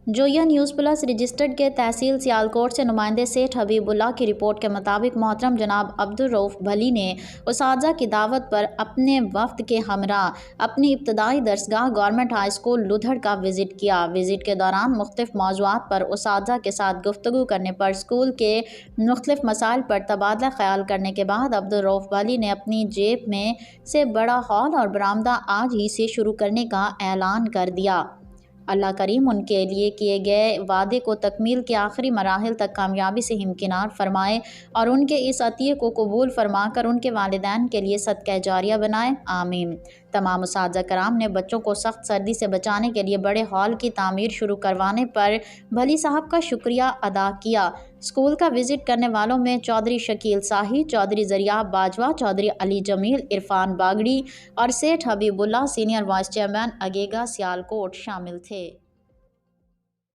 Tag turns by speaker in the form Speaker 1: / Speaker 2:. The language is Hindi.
Speaker 1: जोया न्यूज़ प्लस रजिस्टर्ड के तहसील सियालकोट से नुमाइंदे सेठ हबीबुल्लाह की रिपोर्ट के मुताबिक मोहतरम जनाब अब्दुल रऊफ भली ने उसाजा की दावत पर अपने वफ्द के हमरा अपनी इब्तदाई दरसगाह गवर्नमेंट हाई स्कूल लुधड़ का विज़िट किया। विज़िट के दौरान मुख्तलिफ मौज़ूआत पर उसाजा के साथ गुफ्तगू करने पर स्कूल के मुख्तलिफ मसाइल पर तबादला ख्याल करने के बाद अब्दुल रऊफ भली ने अपनी जेब में से बड़ा हॉल और बरामदा आज ही से शुरू करने का ऐलान कर दिया। अल्लाह करीम उनके लिए किए गए वादे को तकमील के आखिरी मराहिल तक कामयाबी से हिमकिनार फरमाए और उनके इस अतिये को कबूल फरमा कर उनके वालिदैन के लिए सदका जारिया बनाए, आमीन। तमाम उसातिज़ा कराम ने बच्चों को सख्त सर्दी से बचाने के लिए बड़े हॉल की तामीर शुरू करवाने पर भली साहब का शुक्रिया अदा किया। स्कूल का विज़िट करने वालों में चौधरी शकील साही, चौधरी ज़रियाब बाजवा, चौधरी अली जमील, इरफान बागड़ी और Seth Habibullah senior vice chairman अगेगा सियालकोट शामिल थे।